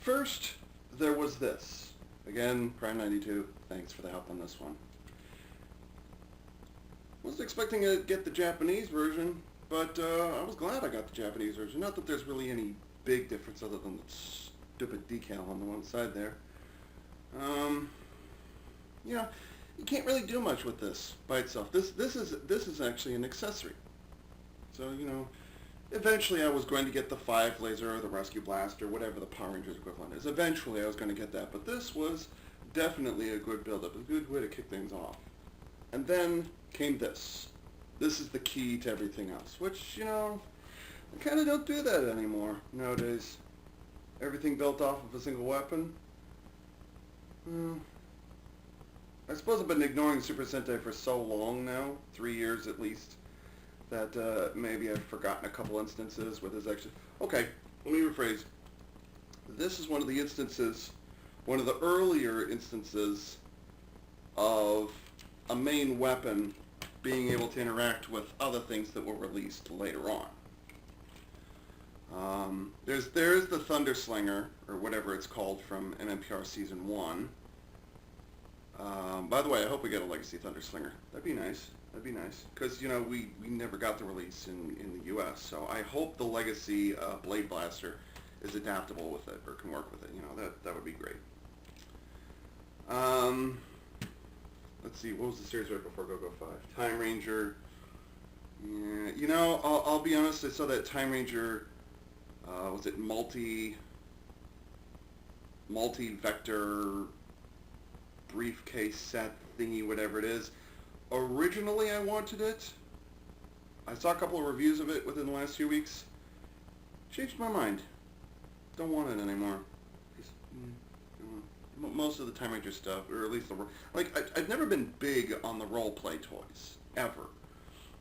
First, there was this. Again, Prime 92, thanks for the help on this one. Wasn't expecting to get the Japanese version, but I was glad I got the Japanese version. Not that there's really any big difference other than the stupid decal on the one side there. You know, you can't really do much with this by itself. This is actually an accessory. So, you know, eventually I was going to get the 5 laser or the rescue blast or whatever the Power Rangers equivalent is. Eventually I was going to get that, but this was definitely a good build-up, a good way to kick things off. And then came this. This is the key to everything else, which, you know, I kind of don't do that anymore nowadays. Everything built off of a single weapon. I suppose I've been ignoring Super Sentai for so long now, 3 years at least, that maybe I've forgotten a couple instances where there's actually... Okay, let me rephrase. This is one of the instances, one of the earlier instances of a main weapon being able to interact with other things that were released later on. There's the Thunder Slinger, or whatever it's called, from MMPR Season 1. By the way, I hope we get a Legacy Thunder Slinger. That'd be nice. That'd be nice. Because, you know, we never got the release in the U.S., so I hope the Legacy Blade Blaster is adaptable with it, or can work with it. You know, that would be great. Let's see, what was the series right before Go-Go 5? Time Ranger. Yeah, you know, I'll be honest, I saw that Time Ranger, was it multi-vector briefcase set thingy, whatever it is. Originally I wanted it. I saw a couple of reviews of it within the last few weeks. Changed my mind. Don't want it anymore. Most of the Time Ranger stuff, or at least I've never been big on the role-play toys, ever.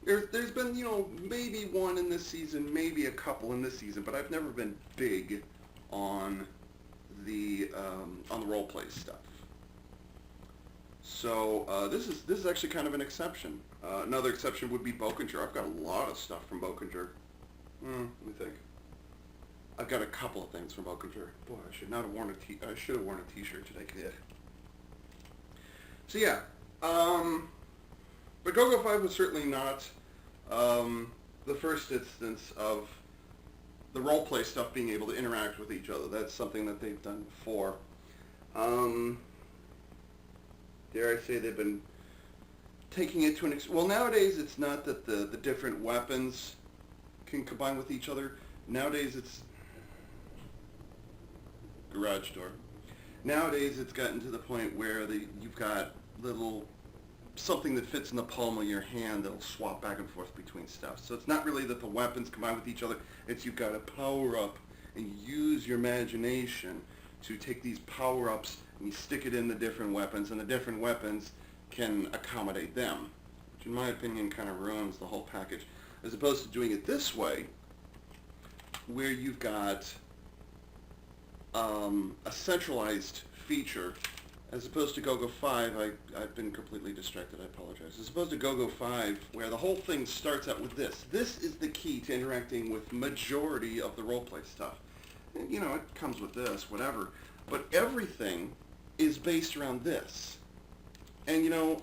There's been, you know, maybe one in this season, maybe a couple in this season, but I've never been big on the role-play stuff. So this is actually kind of an exception. Another exception would be Bokinger. I've got a lot of stuff from Bokinger. Let me think. I've got a couple of things from Bokinger. Boy, I should not have worn I should have worn a T-shirt today. Kid. So yeah, but Go-Go 5 was certainly not the first instance of the role-play stuff being able to interact with each other. That's something that they've done before. Dare I say they've been taking it to an well, nowadays it's not that the different weapons can combine with each other. Nowadays it's garage door. Nowadays it's gotten to the point where you've got little something that fits in the palm of your hand that'll swap back and forth between stuff. So it's not really that the weapons combine with each other, it's you've got to power up and use your imagination to take these power-ups and you stick it in the different weapons, and the different weapons can accommodate them, which in my opinion kind of ruins the whole package. As opposed to doing it this way, where you've got a centralized feature, as opposed to Go-Go 5, I've been completely distracted, I apologize. As opposed to Go-Go 5, where the whole thing starts out with this. This is the key to interacting with majority of the roleplay stuff. And, you know, it comes with this, whatever. But everything is based around this. And, you know,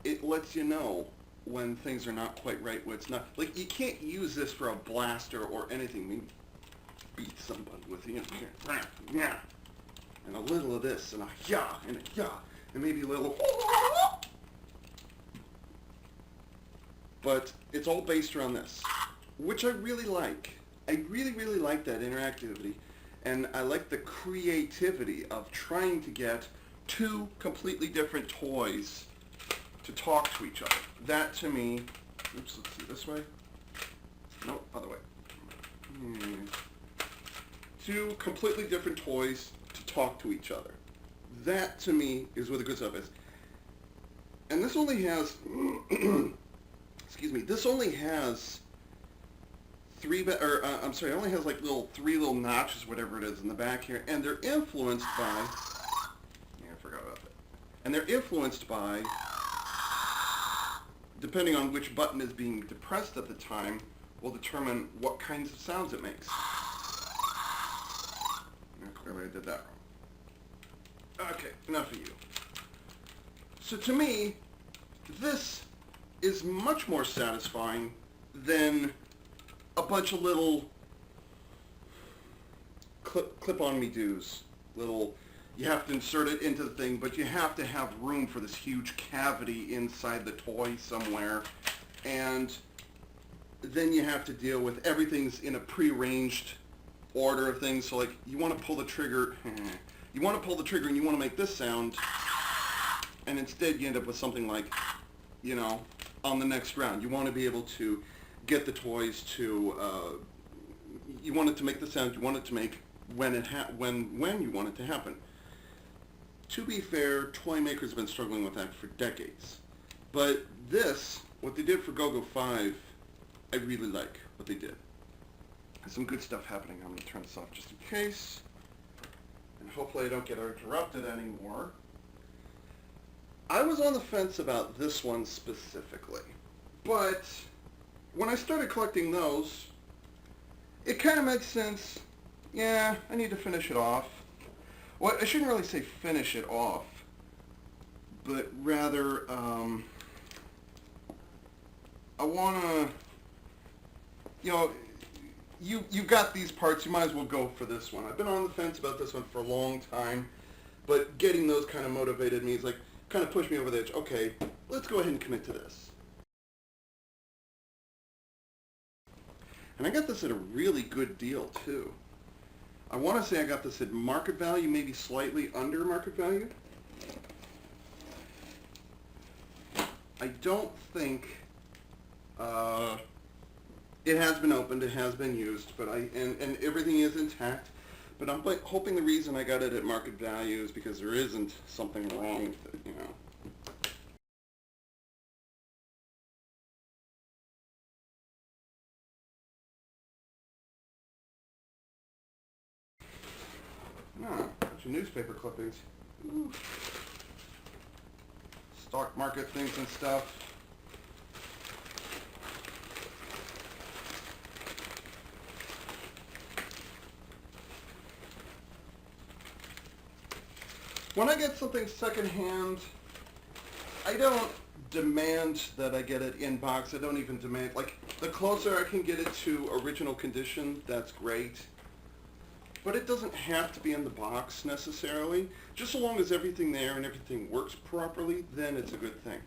it lets you know when things are not quite right, when it's not. Like, you can't use this for a blaster or anything. I mean, beat somebody with, you know, yeah. And a little of this, and a yeah, and a yeah, and maybe a little, but it's all based around this, which I really like. I really, really like that interactivity, and I like the creativity of trying to get two completely different toys to talk to each other. That, to me, oops, let's see, this way? No, other way. Two completely different toys to talk to each other. That, to me, is where the good stuff is. And this only has, excuse me, this only has it only has like three little notches, whatever it is, in the back here, and they're influenced by, yeah, I forgot about that. And they're influenced by, depending on which button is being depressed at the time, will determine what kinds of sounds it makes. I did that wrong. Okay, enough of you. So to me, this is much more satisfying than a bunch of little clip-on me-dos. Little, you have to insert it into the thing, but you have to have room for this huge cavity inside the toy somewhere. And then you have to deal with everything's in a pre-arranged order of things. So like, you want to pull the trigger, and you want to make this sound, and instead you end up with something like, you know, on the next round. You want to be able to get the toys to, you want it to make the sound you want it to make when you want it to happen. To be fair, toy makers have been struggling with that for decades. But this, what they did for Go-Go 5, I really like what they did. There's some good stuff happening. I'm going to turn this off just in case. And hopefully I don't get interrupted anymore. I was on the fence about this one specifically. But when I started collecting those, it kind of made sense. Yeah, I need to finish it off. Well, I shouldn't really say finish it off, but rather, I want to, you know, you got these parts, you might as well go for this one. I've been on the fence about this one for a long time, but getting those kind of motivated me. It's like, kind of pushed me over the edge. Okay, let's go ahead and commit to this. And I got this at a really good deal, too. I want to say I got this at market value, maybe slightly under market value. I don't think it has been opened, it has been used, but and everything is intact. But I'm hoping the reason I got it at market value is because there isn't something wrong with it, you know. No, bunch of newspaper clippings. Ooh. Stock market things and stuff. When I get something secondhand, I don't demand that I get it in box. I don't even demand, like, the closer I can get it to original condition, that's great. But it doesn't have to be in the box necessarily. Just so long as everything there and everything works properly, then it's a good thing.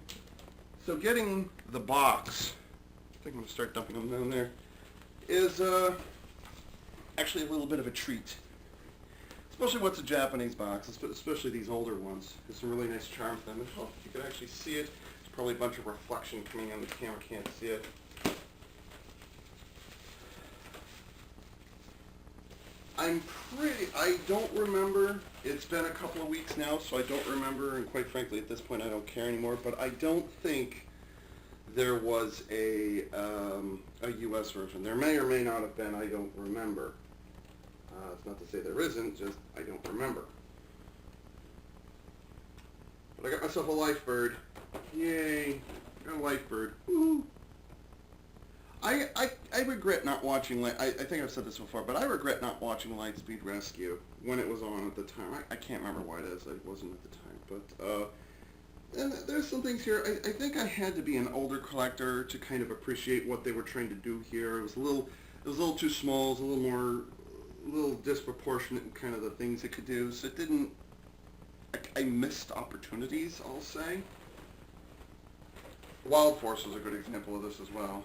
So getting the box, I think I'm going to start dumping them down there, is actually a little bit of a treat. Especially what's a Japanese box, especially these older ones. There's some really nice charm to them. And oh, you can actually see it. There's probably a bunch of reflection coming in. The camera can't see it. I don't remember. It's been a couple of weeks now, so I don't remember, and quite frankly, at this point, I don't care anymore. But I don't think there was a U.S. version. There may or may not have been. I don't remember. It's not to say there isn't, just I don't remember. But I got myself a Lifebird. Yay! I got a Lifebird. Woo! I regret not watching, I think I've said this before, but I regret not watching Lightspeed Rescue when it was on at the time. I can't remember why it is. It wasn't at the time. But, and there's some things here. I think I had to be an older collector to kind of appreciate what they were trying to do here. It was a little too small. It was a little disproportionate in kind of the things it could do. So it didn't, I missed opportunities, I'll say. Wild Force was a good example of this as well.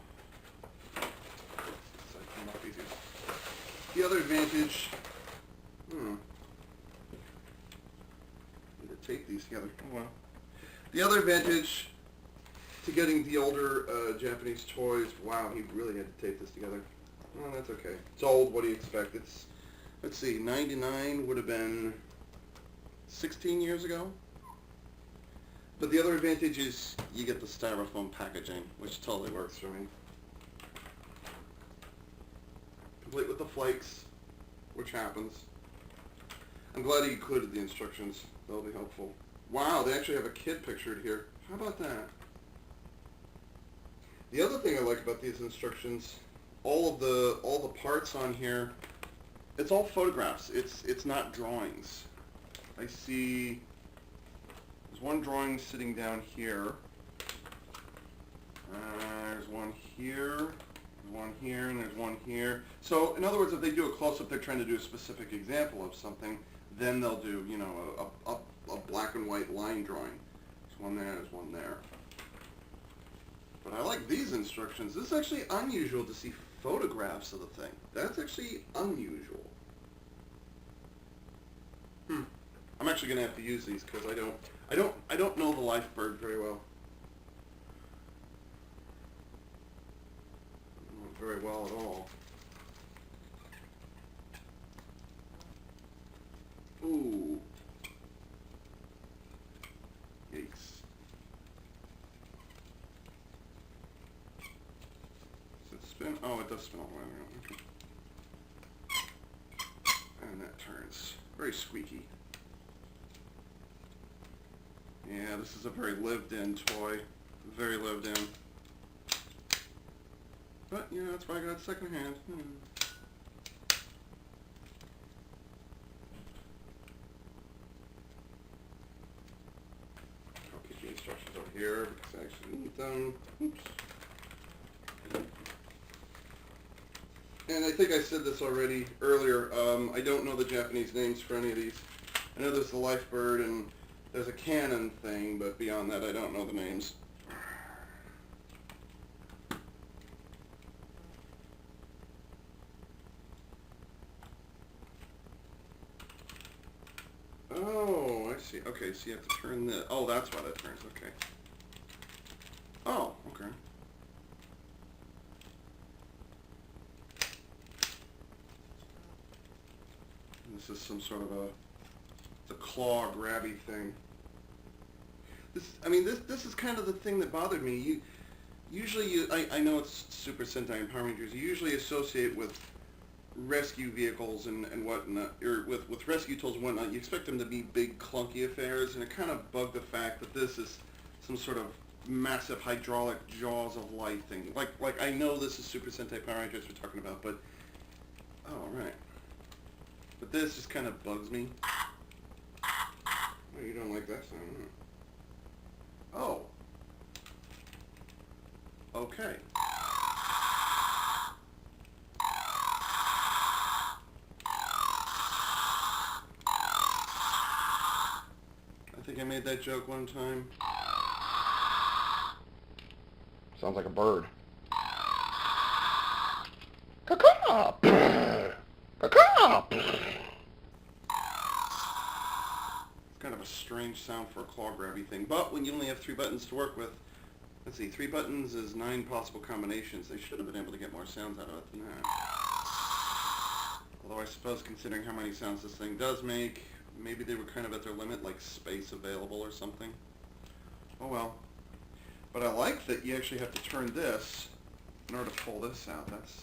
The other advantage, need to tape these together. Oh well. The other advantage to getting the older Japanese toys, wow, he really had to tape this together. Oh, that's okay. It's old, what do you expect? It's, let's see, 99 would have been 16 years ago. But the other advantage is you get the styrofoam packaging, which totally works for me. Complete with the flakes, which happens. I'm glad he included the instructions. That'll be helpful. Wow, they actually have a kid pictured here. How about that? The other thing I like about these instructions, all the parts on here It's all photographs. It's not drawings. I see there's one drawing sitting down here. There's one here, there's one here, and there's one here. So in other words, if they do a close-up, they're trying to do a specific example of something, then they'll do, you know, a black and white line drawing. There's one there, there's one there. But I like these instructions. This is actually unusual to see photographs of the thing. That's actually unusual. I'm actually going to have to use these because I don't know the life bird very well. Not very well at all. Ooh. Yikes. Does it spin? Oh, it does spin all the way around. Okay. And that turns. Very squeaky. Yeah, this is a very lived-in toy. Very lived-in. But, you know, that's why I got it secondhand. I'll keep the instructions over here because I actually need them. Oops. And I think I said this already earlier. I don't know the Japanese names for any of these. I know there's the life bird and there's a cannon thing, but beyond that I don't know the names. Oh, I see. Okay, so you have to turn this. Oh, that's why that turns. Okay. Oh, okay. This is some sort of the claw grabby thing. This is kind of the thing that bothered me. I know it's Super Sentai and Power Rangers. You usually associate with rescue vehicles and whatnot, or with rescue tools and whatnot. You expect them to be big clunky affairs, and it kind of bugged the fact that this is some sort of massive hydraulic jaws of life thing. Like I know this is Super Sentai Power Rangers we're talking about, but oh right. But this just kind of bugs me. Oh, you don't like that sound, huh? Oh. Okay. I think I made that joke one time. Sounds like a bird. Caw-caw! Caw-caw! It's kind of a strange sound for a claw grabby thing, but when you only have 3 buttons to work with, let's see, 3 buttons is 9 possible combinations. They should have been able to get more sounds out of it than that. Although I suppose considering how many sounds this thing does make, maybe they were kind of at their limit, like space available or something. Oh well. But I like that you actually have to turn this in order to pull this out. That's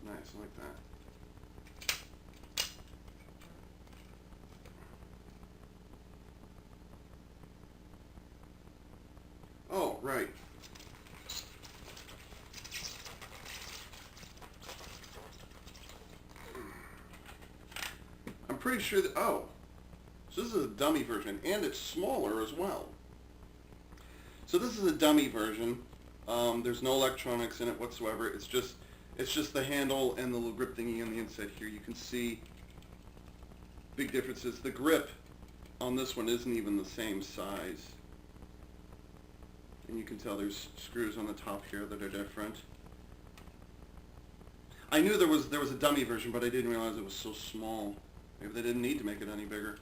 nice. I like that. Oh, right. I'm pretty sure that, oh, so this is a dummy version, and it's smaller as well. So this is a dummy version. There's no electronics in it whatsoever. It's just the handle and the little grip thingy on the inside here. You can see big differences. The grip on this one isn't even the same size. And you can tell there's screws on the top here that are different. I knew there was a dummy version, but I didn't realize it was so small. Maybe they didn't need to make it any bigger.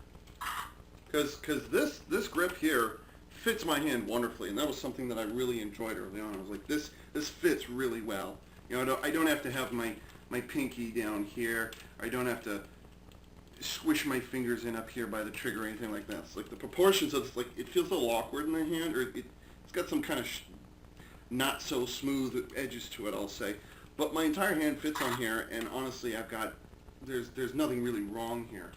Because this grip here fits my hand wonderfully, and that was something that I really enjoyed early on. I was like, this fits really well. You know, I don't have to have my pinky down here. I don't have to squish my fingers in up here by the trigger or anything like that. It's like the proportions of this, like, it feels a little awkward in the hand, or it's got some kind of not so smooth edges to it, I'll say. But my entire hand fits on here, and honestly, there's nothing really wrong here.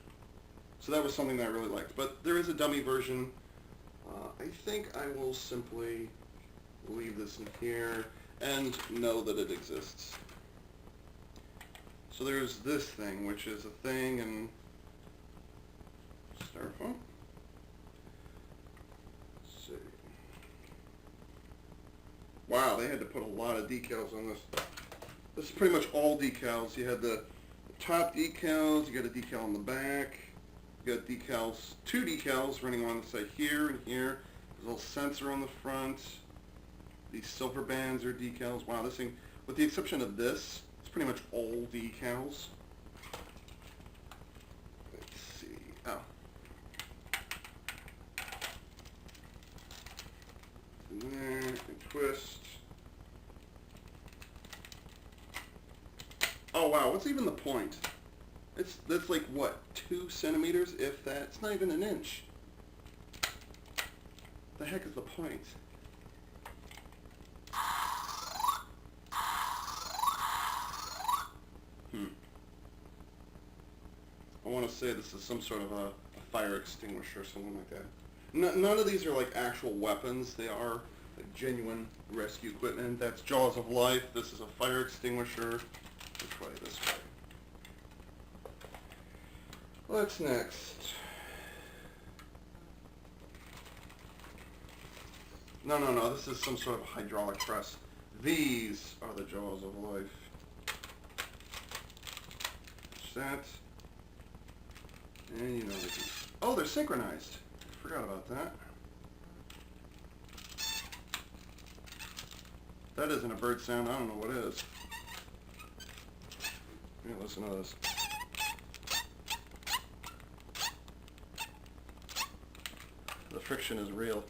So that was something that I really liked. But there is a dummy version. I think I will simply leave this in here and know that it exists. So there's this thing, which is a thing in styrofoam. Let's see. Wow, they had to put a lot of decals on this. This is pretty much all decals. You had the top decals, you got a decal on the back, you got decals, two decals running on the side here and here. There's a little sensor on the front. These silver bands are decals. Wow, this thing, with the exception of this, it's pretty much all decals. Let's see. Oh. And there, and twist. Oh wow, what's even the point? That's like what, 2 centimeters, if that? It's not even an inch. The heck is the point? I want to say this is some sort of a fire extinguisher or something like that. None of these are like actual weapons. They are like genuine rescue equipment. That's Jaws of Life. This is a fire extinguisher. Which way? This way. What's next? No. This is some sort of hydraulic press. These are the Jaws of Life. That. And you know these. Oh, they're synchronized. Forgot about that. That isn't a bird sound. I don't know what is. Yeah, listen to this. The friction is real.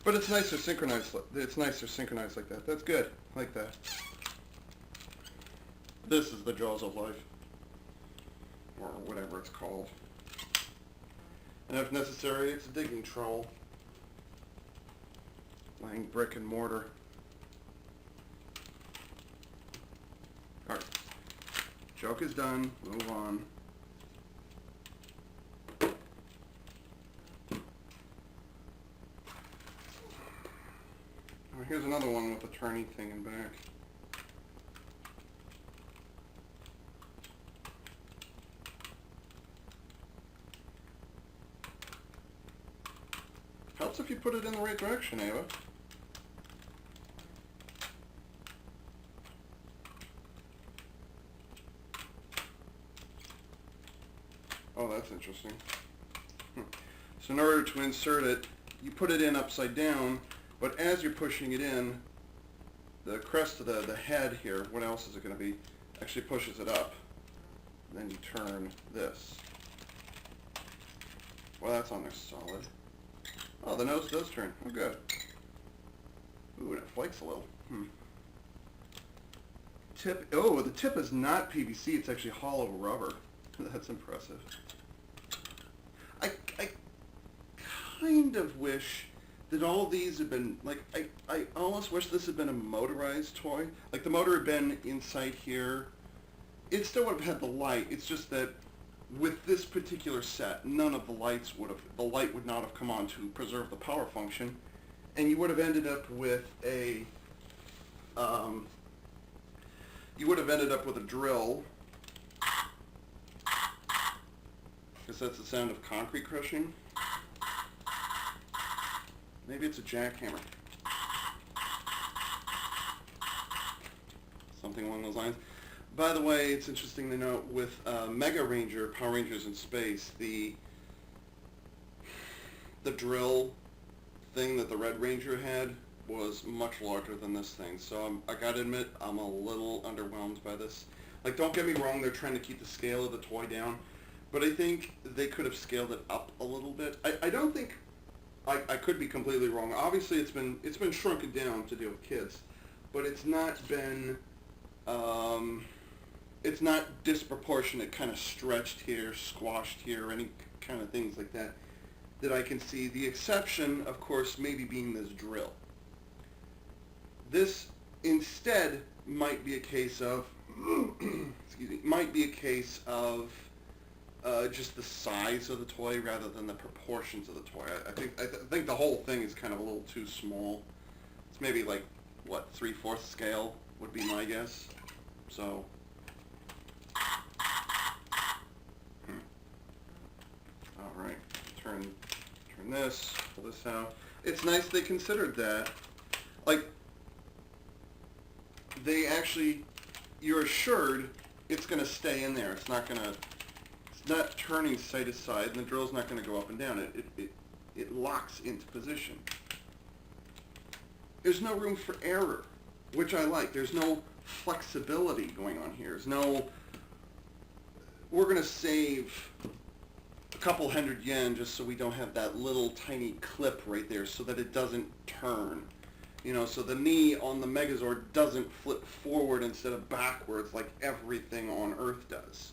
But it's nicer synchronized. It's nicer synchronized like that. That's good. I like that. This is the Jaws of Life, or whatever it's called. And if necessary, it's a digging trowel. Laying brick and mortar. Alright. Joke is done. Move on. Oh, here's another one with a turning thing in back. Helps if you put it in the right direction, Ava. Oh, that's interesting. So in order to insert it, you put it in upside down, but as you're pushing it in, the crest of the head here, what else is it going to be, actually pushes it up. And then you turn this. Well, that's on there solid. Oh, the nose does turn. Oh, good. Ooh, and it flakes a little. Tip. Oh, the tip is not PVC. It's actually hollow rubber. That's impressive. I kind of wish that all these had been, like, I almost wish this had been a motorized toy. Like, the motor had been inside here. It still would have had the light. It's just that with this particular set, none of the lights would have, the light would not have come on to preserve the power function, and you would have ended up with a, drill, because that's the sound of concrete crushing. Maybe it's a jackhammer. Something along those lines. By the way, it's interesting to note with Mega Ranger, Power Rangers in Space, the drill thing that the Red Ranger had was much larger than this thing. So I gotta admit, I'm a little underwhelmed by this. Like, don't get me wrong, they're trying to keep the scale of the toy down, but I think they could have scaled it up a little bit. I don't think, I could be completely wrong. Obviously, it's been shrunken down to deal with kids, but it's not been, it's not disproportionate, kind of stretched here, squashed here, any kind of things like that I can see. The exception, of course, maybe being this drill. This instead might be a case of, excuse me, might be a case of just the size of the toy rather than the proportions of the toy. I think the whole thing is kind of a little too small. It's maybe like, what, 3/4 scale would be my guess. So this, pull this out. It's nice they considered that. Like, they actually, you're assured it's going to stay in there. It's not turning side to side, and the drill's not going to go up and down. It locks into position. There's no room for error, which I like. There's no flexibility going on here. There's no, we're going to save a couple hundred yen just so we don't have that little tiny clip right there so that it doesn't turn. You know, so the knee on the Megazord doesn't flip forward instead of backwards like everything on Earth does.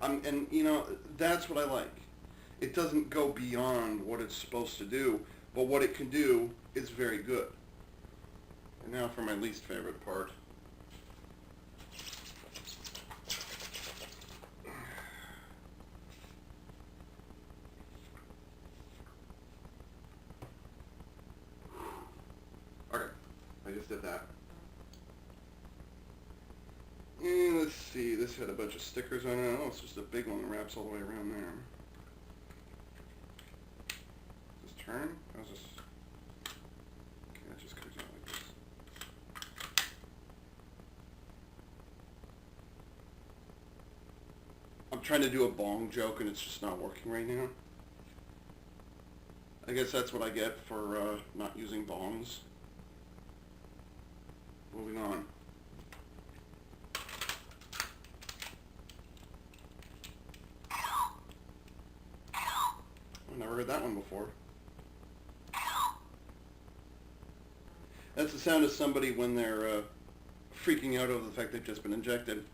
And, you know, that's what I like. It doesn't go beyond what it's supposed to do, but what it can do is very good. And now for my least favorite part. Okay, I just did that. And let's see, this had a bunch of stickers on it. Oh, it's just a big one that wraps all the way around there. Does this turn? How's this? Okay, that just comes out like this. I'm trying to do a bong joke and it's just not working right now. I guess that's what I get for not using bongs. Moving on. I've never heard that one before. That's the sound of somebody when they're freaking out over the fact they've just been injected.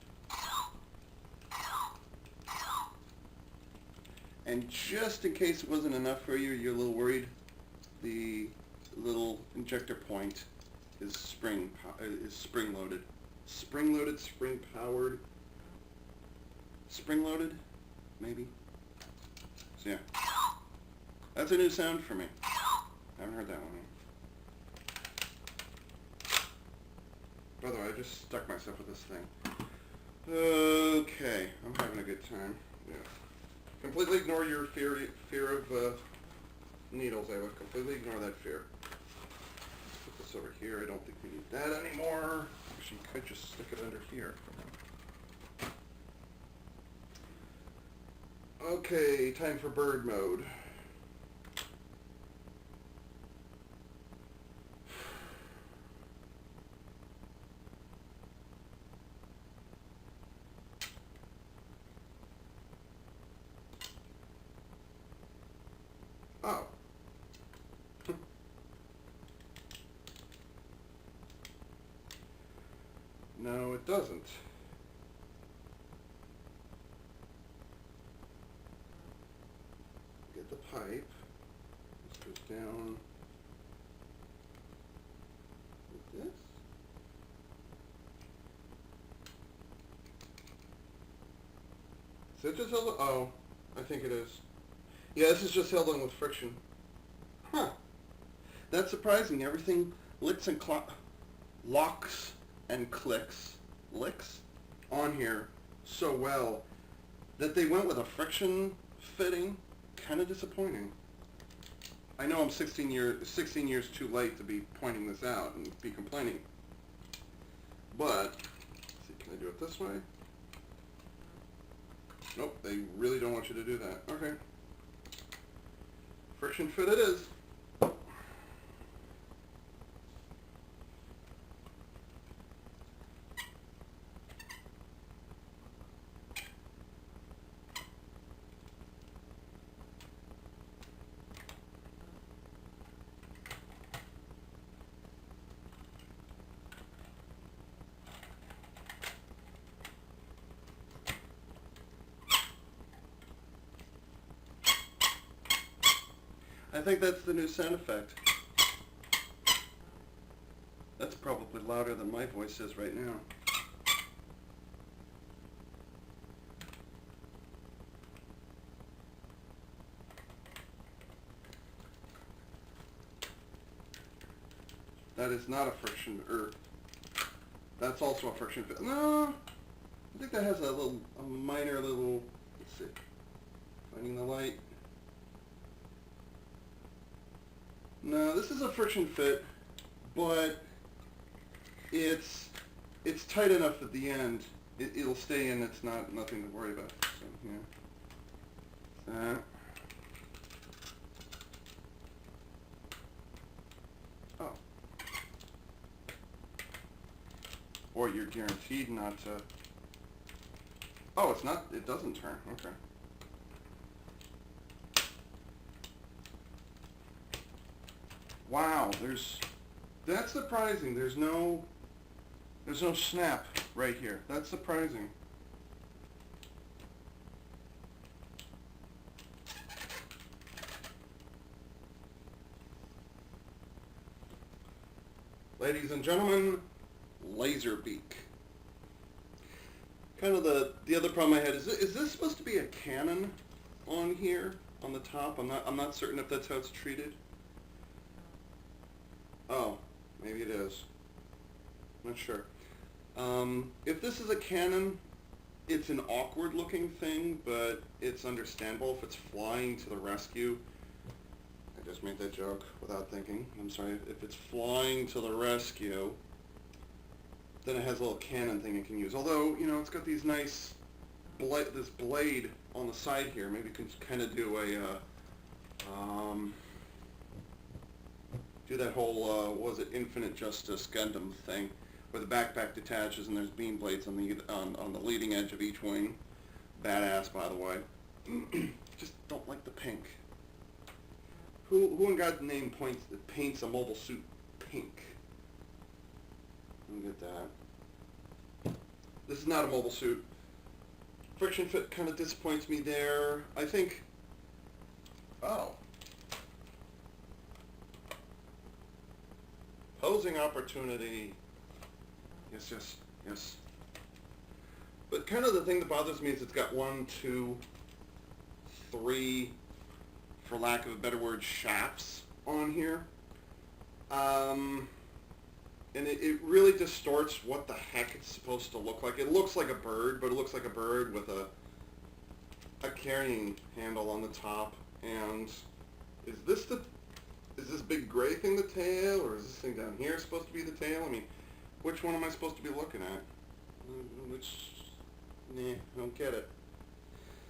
And just in case it wasn't enough for you, you're a little worried, the little injector point is spring loaded. Spring loaded, spring powered. Spring loaded, maybe. So yeah. That's a new sound for me. I haven't heard that one yet. By the way, I just stuck myself with this thing. Okay, I'm having a good time. Yeah. Completely ignore your fear of needles. I would completely ignore that fear. Let's put this over here. I don't think we need that anymore. Actually, you could just stick it under here. Okay, time for bird mode. Oh. No, it doesn't. Get the pipe. This goes down with this. Is it just held on? Oh, I think it is. Yeah, this is just held on with friction. Huh. That's surprising. Everything licks and locks and licks on here so well that they went with a friction fitting. Kind of disappointing. I know I'm 16 years too late to be pointing this out and be complaining. But, let's see, can I do it this way? Nope, they really don't want you to do that. Okay. Friction fit it is. I think that's the new sound effect. That's probably louder than my voice is right now. That is not a friction, that's also a friction fit. No, I think that has a minor little, let's see, finding the light. No, this is a friction fit, but it's tight enough at the end. It'll stay in. It's nothing to worry about. So yeah, that. Oh, or you're guaranteed not to. Oh, it's not. It doesn't turn. Okay. Wow, that's surprising. There's no snap right here. That's surprising. Ladies and gentlemen, Laserbeak. Kind of the other problem I had is this supposed to be a cannon on here on the top? I'm not certain if that's how it's treated. Oh, maybe it is. Not sure. If this is a cannon, it's an awkward looking thing, but it's understandable if it's flying to the rescue. I just made that joke without thinking. I'm sorry. If it's flying to the rescue, then it has a little cannon thing it can use. Although, you know, it's got these nice, this blade on the side here. Maybe you can kind of do a, do that whole, what was it, Infinite Justice Gundam thing, where the backpack detaches and there's beam blades on the leading edge of each wing. Badass, by the way. Just don't like the pink. Who in God's name paints a mobile suit pink? Let me get that. This is not a mobile suit. Friction fit kind of disappoints me there. I think... Oh. Posing opportunity. Yes. But kind of the thing that bothers me is it's got 1, 2, 3, for lack of a better word, shafts on here. And it really distorts what the heck it's supposed to look like. It looks like a bird, but it looks like a bird with a carrying handle on the top. And is this big gray thing the tail, or is this thing down here supposed to be the tail? I mean, which one am I supposed to be looking at? I don't get it.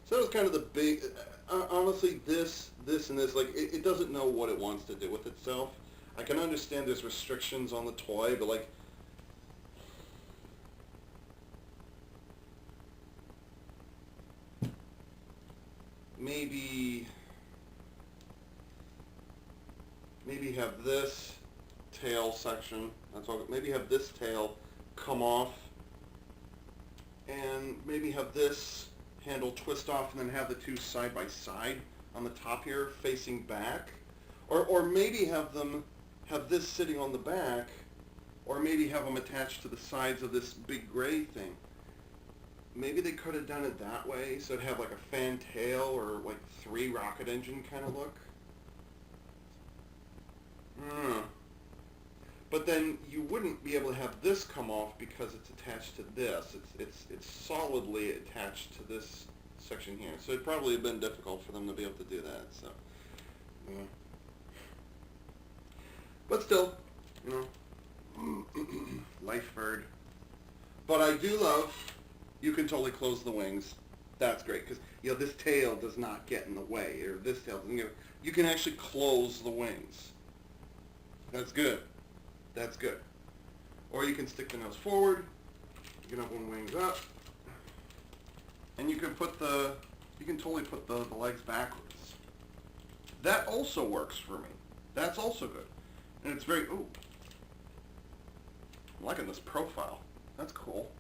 So that was kind of the big, honestly, this, and this, like, it doesn't know what it wants to do with itself. I can understand there's restrictions on the toy, but, like, maybe have this tail section, that's all, maybe have this tail come off, and maybe have this handle twist off and then have the two side by side on the top here facing back, or maybe have this sitting on the back, or maybe have them attached to the sides of this big gray thing. Maybe they could have done it that way, so it'd have like a fan tail or like 3 rocket engine kind of look. But then you wouldn't be able to have this come off because it's attached to this. It's solidly attached to this section here. So it'd probably have been difficult for them to be able to do that. So, yeah. But still, you know, life bird. But I do love, you can totally close the wings. That's great because, you know, this tail does not get in the way, or this tail doesn't get, you can actually close the wings. That's good. That's good. Or you can stick the nose forward, you can open wings up, and you can totally put the legs backwards. That also works for me. That's also good. And it's very, ooh, I'm liking this profile. That's cool.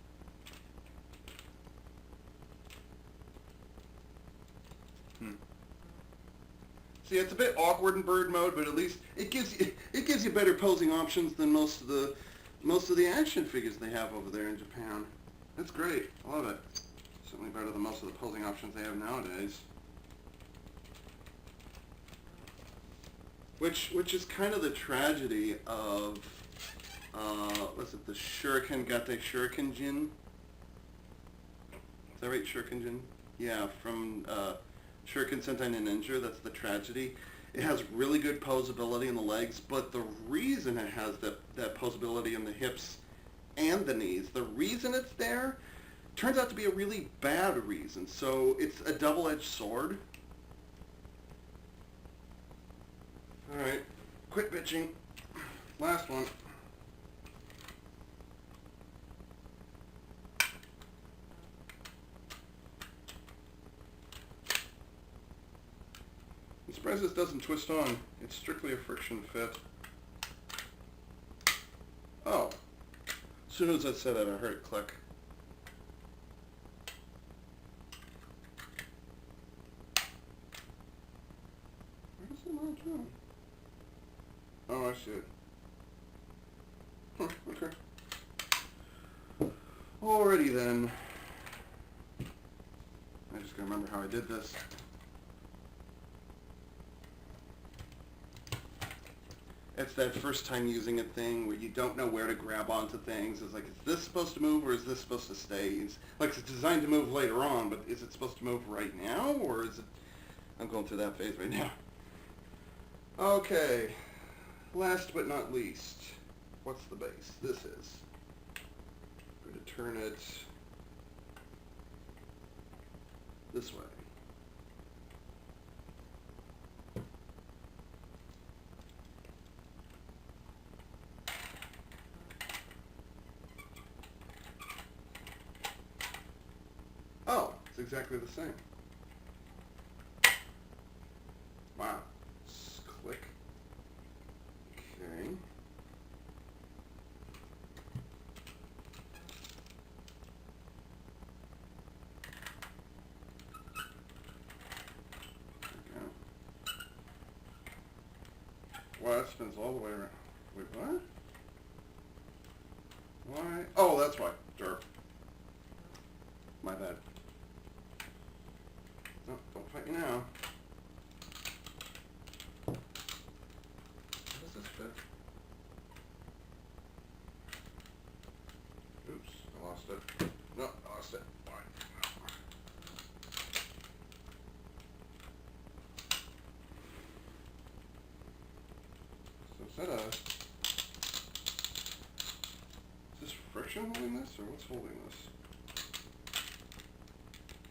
See, it's a bit awkward in bird mode, but at least it gives you better posing options than most of the action figures they have over there in Japan. That's great. I love it. Certainly better than most of the posing options they have nowadays. Which is kind of the tragedy of what's it, the Shuriken Gate Shuriken Jin? Is that right, Shuriken Jin? Yeah, from Shuriken Sentai no Ninja. That's the tragedy. It has really good posability in the legs, but the reason it has that posability in the hips and the knees, the reason it's there turns out to be a really bad reason. So it's a double-edged sword. Alright, quit bitching. Last one. I'm surprised this doesn't twist on. It's strictly a friction fit. Oh. As soon as I said it, I heard it click. Where's it not doing? Oh, I see it. Huh, okay. Alrighty then. I just gotta remember how I did this. It's that first time using a thing where you don't know where to grab onto things. It's like, is this supposed to move or is this supposed to stay? It's like it's designed to move later on, but is it supposed to move right now or is it... I'm going through that phase right now. Okay. Last but not least, what's the base? This is. I'm going to turn it this way. Oh, it's exactly the same. Wow. Click. Okay. Wow, that spins all the way around. Wait, what? Why? Oh, that's why. Derp. My bad. No, don't fight me now. How does this fit? Oops, I lost it. No, I lost it. Alright. So is that a... Is this friction holding this, or what's holding this?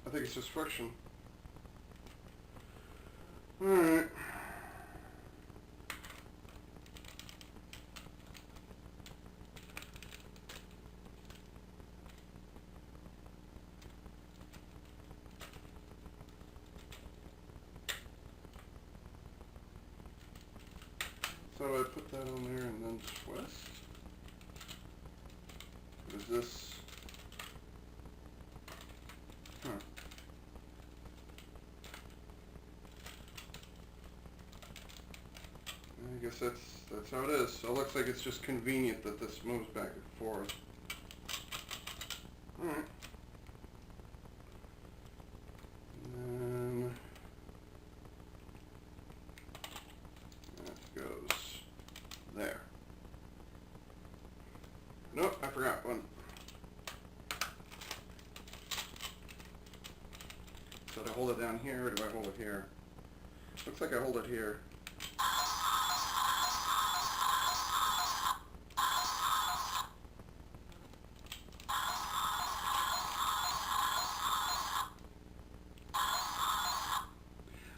I think it's just friction. Alright. So I put that on there and then twist. Is this... Huh. I guess that's how it is. So it looks like it's just convenient that this moves back and forth. Alright. And then that goes there. Nope, I forgot one. So do I hold it down here or do I hold it here? Looks like I hold it here.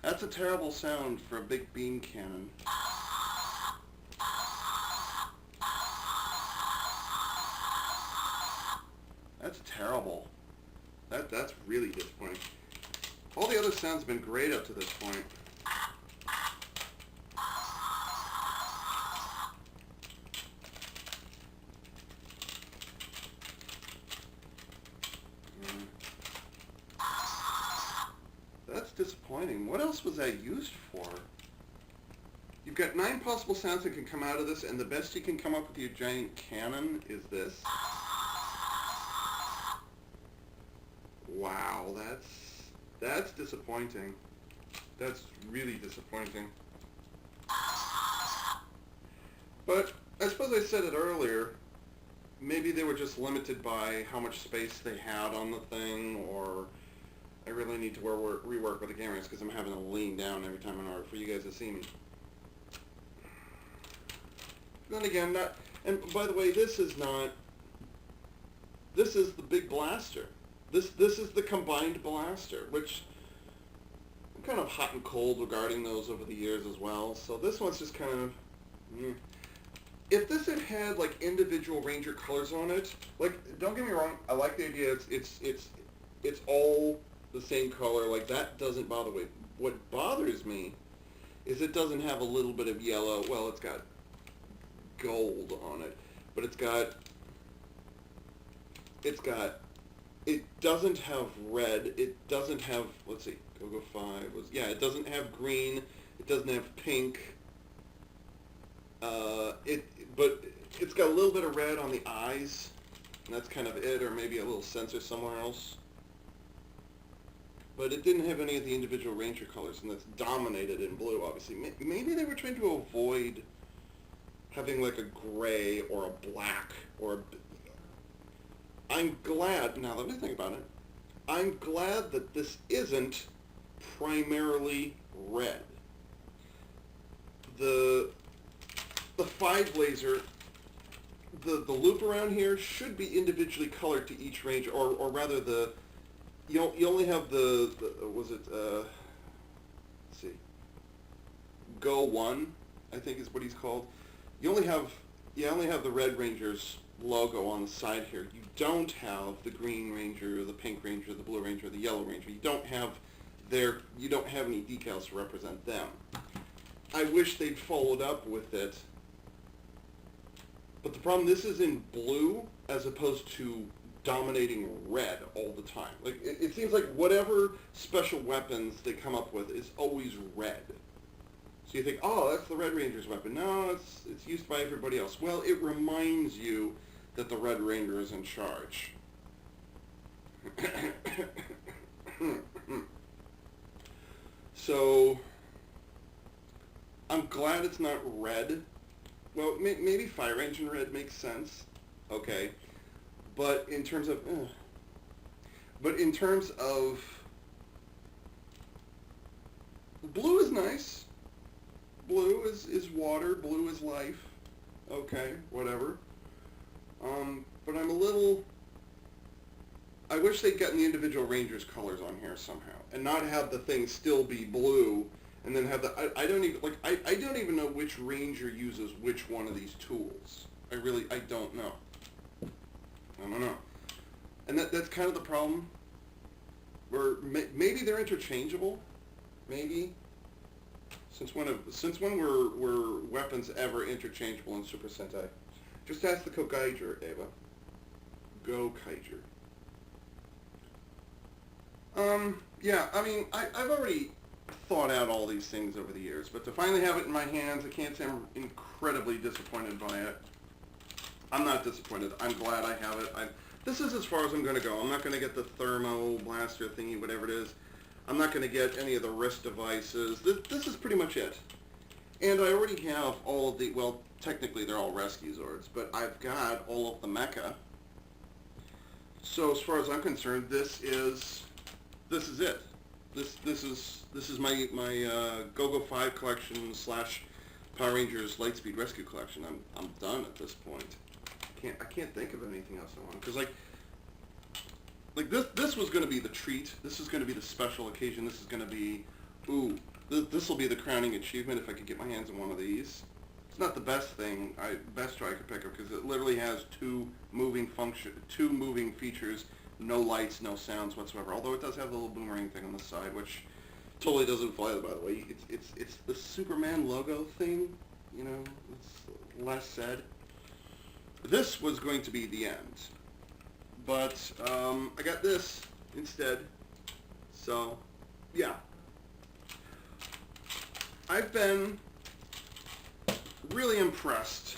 That's a terrible sound for a big beam cannon. That's terrible. That's really disappointing. All the other sounds have been great up to this point. That's disappointing. What else was that used for? You've got 9 possible sounds that can come out of this, and the best you can come up with your giant cannon is this. Wow, that's disappointing. That's really disappointing. But I suppose I said it earlier. Maybe they were just limited by how much space they had on the thing, or I really need to rework with the cameras because I'm having to lean down every time in order for you guys to see me. Then again, and by the way, this is the big blaster. This is the combined blaster, which I'm kind of hot and cold regarding those over the years as well. So this one's just kind of, If this had like individual Ranger colors on it, like, don't get me wrong, I like the idea. It's all the same color. Like, that doesn't bother me. What bothers me is it doesn't have a little bit of yellow. Well, it's got gold on it, but it doesn't have red. It doesn't have, let's see, Go-Go 5 was, yeah, it doesn't have green. It doesn't have pink. But it's got a little bit of red on the eyes, and that's kind of it, or maybe a little sensor somewhere else. But it didn't have any of the individual Ranger colors, and that's dominated in blue, obviously. Maybe they were trying to avoid having like a gray or a black or I'm glad, now let me think about it, I'm glad that this isn't primarily red. The 5 laser, the loop around here should be individually colored to each Ranger, or rather you only have let's see, Go 1, I think is what he's called. You only have the Red Ranger's logo on the side here. You don't have the Green Ranger, the Pink Ranger, the Blue Ranger, the Yellow Ranger. You don't have any decals to represent them. I wish they'd followed up with it. But the problem, this is in blue as opposed to dominating red all the time. Like, it seems like whatever special weapons they come up with is always red. So you think, oh, that's the Red Ranger's weapon. No, it's used by everybody else. Well, it reminds you that the Red Ranger is in charge. So, I'm glad it's not red. Well, maybe Fire Engine red makes sense. Okay. But in terms of... blue is nice. Blue is water. Blue is life. Okay, whatever. But I'm a little... I wish they'd gotten the individual Rangers colors on here somehow, and not have the thing still be blue, and then have the... I don't even know which Ranger uses which one of these tools. I don't know. I don't know. And that's kind of the problem. Where maybe they're interchangeable. Maybe. Since when were weapons ever interchangeable in Super Sentai? Just ask the Gokaiger, Ava. Gokaiger. Yeah, I mean, I've already thought out all these things over the years, but to finally have it in my hands, I can't say I'm incredibly disappointed by it. I'm not disappointed. I'm glad I have it. This is as far as I'm going to go. I'm not going to get the thermo blaster thingy, whatever it is. I'm not going to get any of the wrist devices. This is pretty much it. And I already have all of the, well, technically they're all rescue Zords, but I've got all of the mecha. So as far as I'm concerned, this is it. This is my Go-Go 5 collection / Power Rangers Lightspeed Rescue collection. I'm done at this point. I can't think of anything else I want, because like this was going to be the treat. This is going to be the special occasion. This is going to be, this will be the crowning achievement if I could get my hands on one of these. It's not the best thing, best try I could pick up, because it literally has two moving features, no lights, no sounds whatsoever. Although it does have the little boomerang thing on the side, which totally doesn't fly, by the way. It's the Superman logo thing, you know. It's less said. This was going to be the end, but I got this instead. So, yeah. I've been really impressed.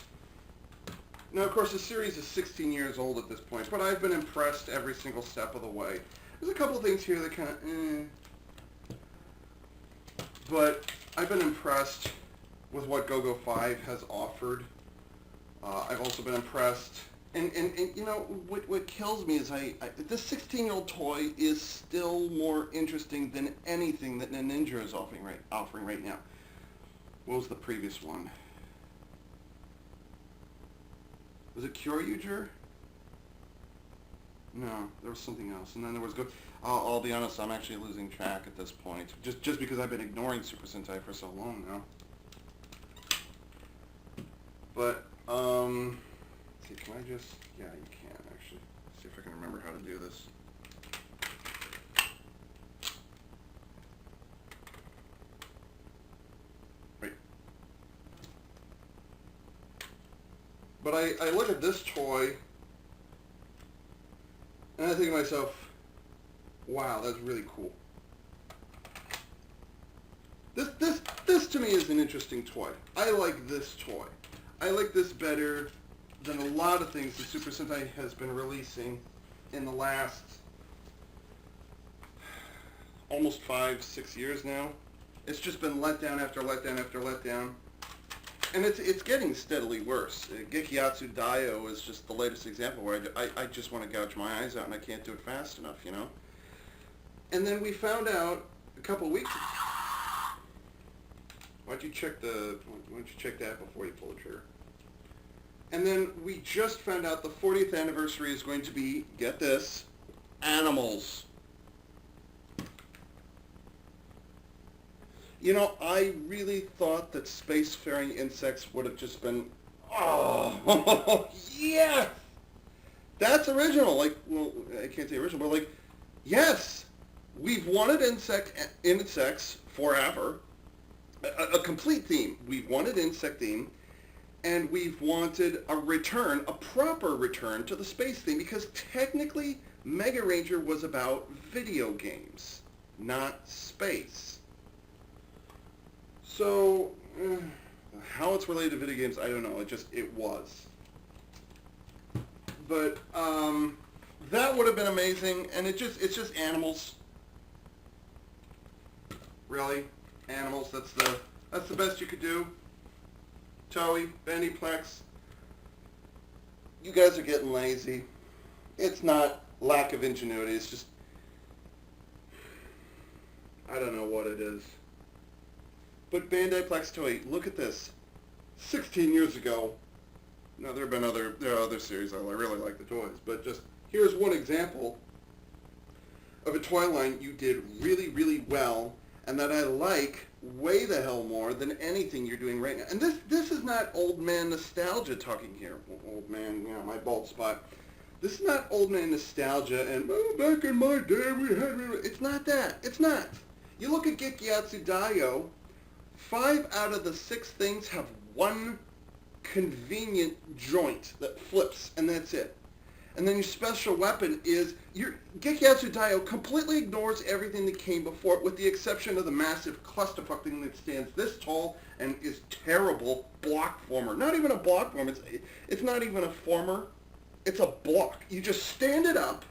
Now, of course, the series is 16 years old at this point, but I've been impressed every single step of the way. There's a couple of things here that kind of, but I've been impressed with what Go-Go 5 has offered. I've also been impressed And you know, what kills me is this 16-year-old toy is still more interesting than anything that Ninja is offering right now. What was the previous one? Was it Kyoryuger? No, there was something else. And then there was good. I'll be honest, I'm actually losing track at this point. Just because I've been ignoring Super Sentai for so long now. But, okay, can I just, yeah, you can actually. See if I can remember how to do this. Right. But I look at this toy, and I think to myself, wow, that's really cool. This to me is an interesting toy. I like this toy. I like this better than a lot of things that Super Sentai has been releasing in the last almost 5-6 years now. It's just been letdown after letdown after letdown. And it's getting steadily worse. Gekiatsu Daio is just the latest example where I just want to gouge my eyes out and I can't do it fast enough, you know? And then we found out a couple of weeks ago. Why don't you check that before you pull the trigger? And then we just found out the 40th anniversary is going to be, get this, animals. You know, I really thought that spacefaring insects would have just been, oh, yes! That's original. Like, well, I can't say original, but like, yes! We've wanted insects forever. A complete theme. We've wanted insect theme, and we've wanted a return, a proper return to the space theme, because technically Mega Ranger was about video games, not space. So, how it's related to video games, I don't know. It was. But that would have been amazing, and it's just animals. Really, animals. That's the best you could do. Toei, Bandai, you guys are getting lazy. It's not lack of ingenuity. It's just, I don't know what it is. But Bandai, Toei, look at this. 16 years ago. Now there are other series I really like the toys, but just here's one example of a toy line you did really, really well, and that I like way the hell more than anything you're doing right now. And this is not old man nostalgia talking here. Old man, you know, my bald spot. This is not old man nostalgia and, oh, back in my day we had... It's not that. It's not. You look at Gekiatsu Daio, 5 out of the 6 things have one convenient joint that flips, and that's it. And then your special weapon is, your Gekiatsu Daio completely ignores everything that came before it, with the exception of the massive clusterfuck thing that stands this tall and is terrible block former. Not even a block former. It's not even a former. It's a block. You just stand it up.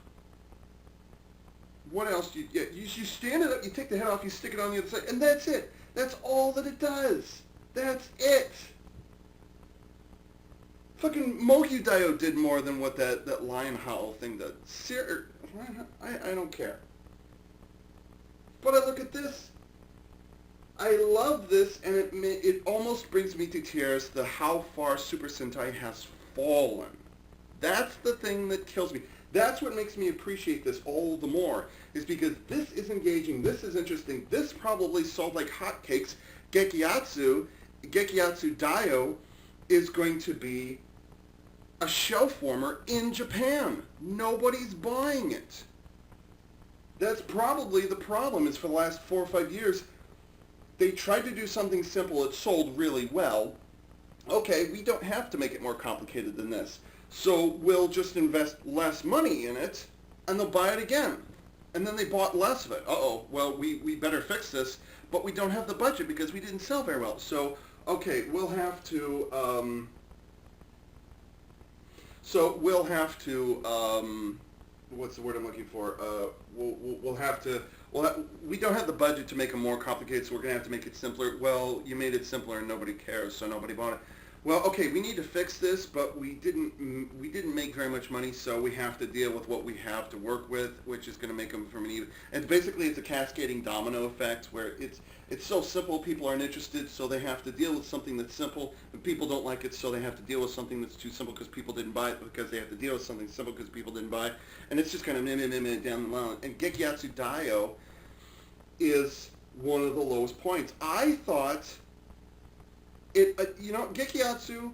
What else do you get? You stand it up, you take the head off, you stick it on the other side, and that's it. That's all that it does. That's it. Fucking Mohyu Daio did more than what that lion howl thing did. I don't care. But I look at this. I love this, and it almost brings me to tears, how far Super Sentai has fallen. That's the thing that kills me. That's what makes me appreciate this all the more, is because this is engaging, this is interesting, this probably sold like hotcakes. Gekiatsu Daio is going to be a shelf warmer in Japan. Nobody's buying it. That's probably the problem, is for the last 4 or 5 years, they tried to do something simple, it sold really well. Okay, we don't have to make it more complicated than this. So we'll just invest less money in it, and they'll buy it again. And then they bought less of it. Uh-oh, well, we better fix this, but we don't have the budget because we didn't sell very well. So, okay, we'll have to, what's the word I'm looking for? We don't have the budget to make it more complicated, so we're going to have to make it simpler. Well, you made it simpler and nobody cares, so nobody bought it. well, okay, we need to fix this, but we didn't make very much money, so we have to deal with what we have to work with, which is going to make them from an even. And basically, it's a cascading domino effect where it's so simple, people aren't interested, so they have to deal with something that's simple, and people don't like it, so they have to deal with something that's too simple because people didn't buy it, because they have to deal with something simple because people didn't buy it, and it's just kind of down the line. And Gekiyatsu Daio is one of the lowest points. I thought Gekiyatsu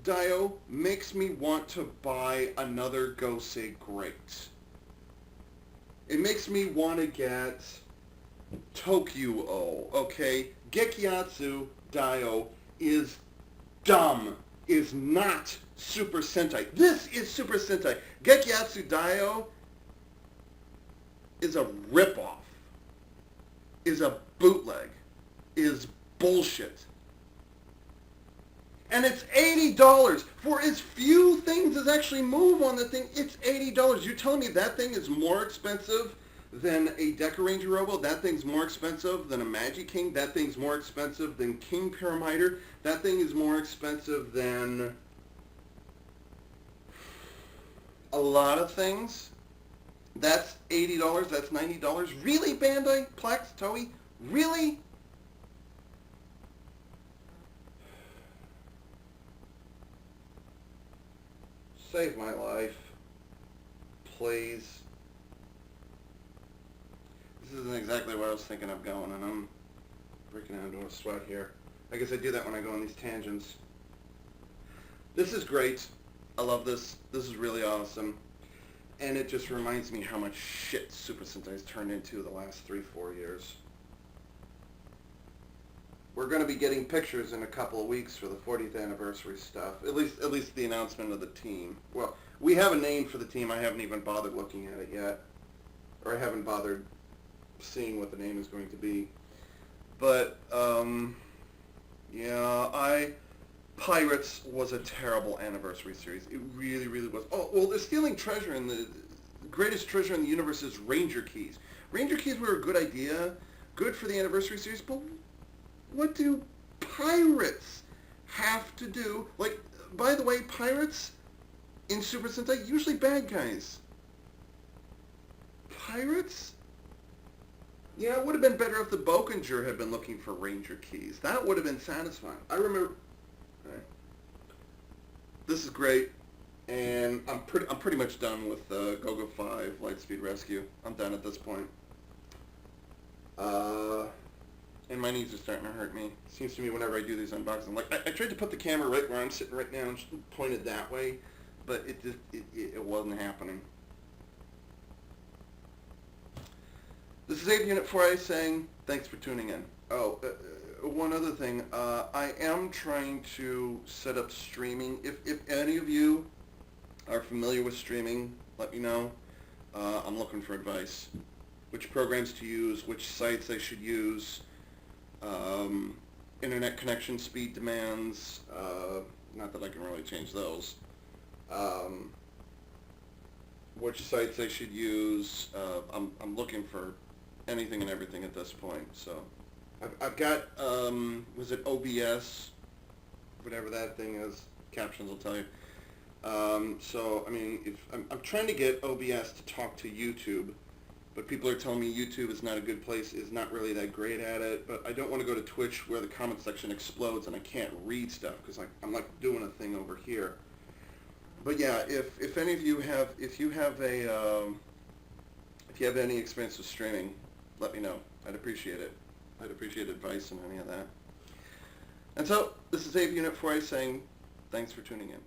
Daio makes me want to buy another Gosei Great. It makes me want to get Tokyo, okay? Gekiyatsu Daio is dumb, is not Super Sentai. This is Super Sentai. Gekiyatsu Daio is a ripoff, is a bootleg, is bullshit. And it's $80 for as few things as actually move on the thing. It's $80. You're telling me that thing is more expensive than a Deca Ranger Robo? That thing's more expensive than a Magic King? That thing's more expensive than King Pyramiter? That thing is more expensive than a lot of things? That's $80. That's $90. Really, Bandai? Plex? Toei? Really? Save my life, please. This isn't exactly where I was thinking of going, and I'm breaking out into a sweat here. I guess I do that when I go on these tangents. This is great. I love this. This is really awesome. And it just reminds me how much shit Super Sentai's turned into the last 3-4 years. We're going to be getting pictures in a couple of weeks for the 40th anniversary stuff. At least the announcement of the team. Well, we have a name for the team. I haven't even bothered looking at it yet. Or I haven't bothered seeing what the name is going to be. But, yeah, Pirates was a terrible anniversary series. It really, really was. Oh, well, the stealing treasure and the greatest treasure in the universe is Ranger Keys. Ranger Keys were a good idea, good for the anniversary series, but what do pirates have to do? Like, by the way, pirates in Super Sentai, usually bad guys. Pirates? Yeah, it would have been better if the Bokenger had been looking for Ranger Keys. That would have been satisfying. I remember. Right. This is great, and I'm pretty much done with Go-Go 5 Lightspeed Rescue. I'm done at this point. And my knees are starting to hurt me. Seems to me whenever I do these unboxings, like I tried to put the camera right where I'm sitting right now and just point it that way, but it wasn't happening. This is 8 Unit 4A saying thanks for tuning in. Oh, one other thing. I am trying to set up streaming. If any of you are familiar with streaming, let me know. I'm looking for advice. Which programs to use, which sites I should use. Internet connection speed demands, not that I can really change those, which sites I should use. I'm looking for anything and everything at this point, so I've got, was it OBS, whatever that thing is, captions will tell you. So, I mean, I'm trying to get OBS to talk to YouTube, but people are telling me YouTube is not a good place, is not really that great at it, but I don't want to go to Twitch where the comment section explodes and I can't read stuff, because I'm like doing a thing over here. But yeah, if any of you have, if you have any experience with streaming, let me know. I'd appreciate it. I'd appreciate advice on any of that. And so, this is 8 Unit 4A saying, thanks for tuning in.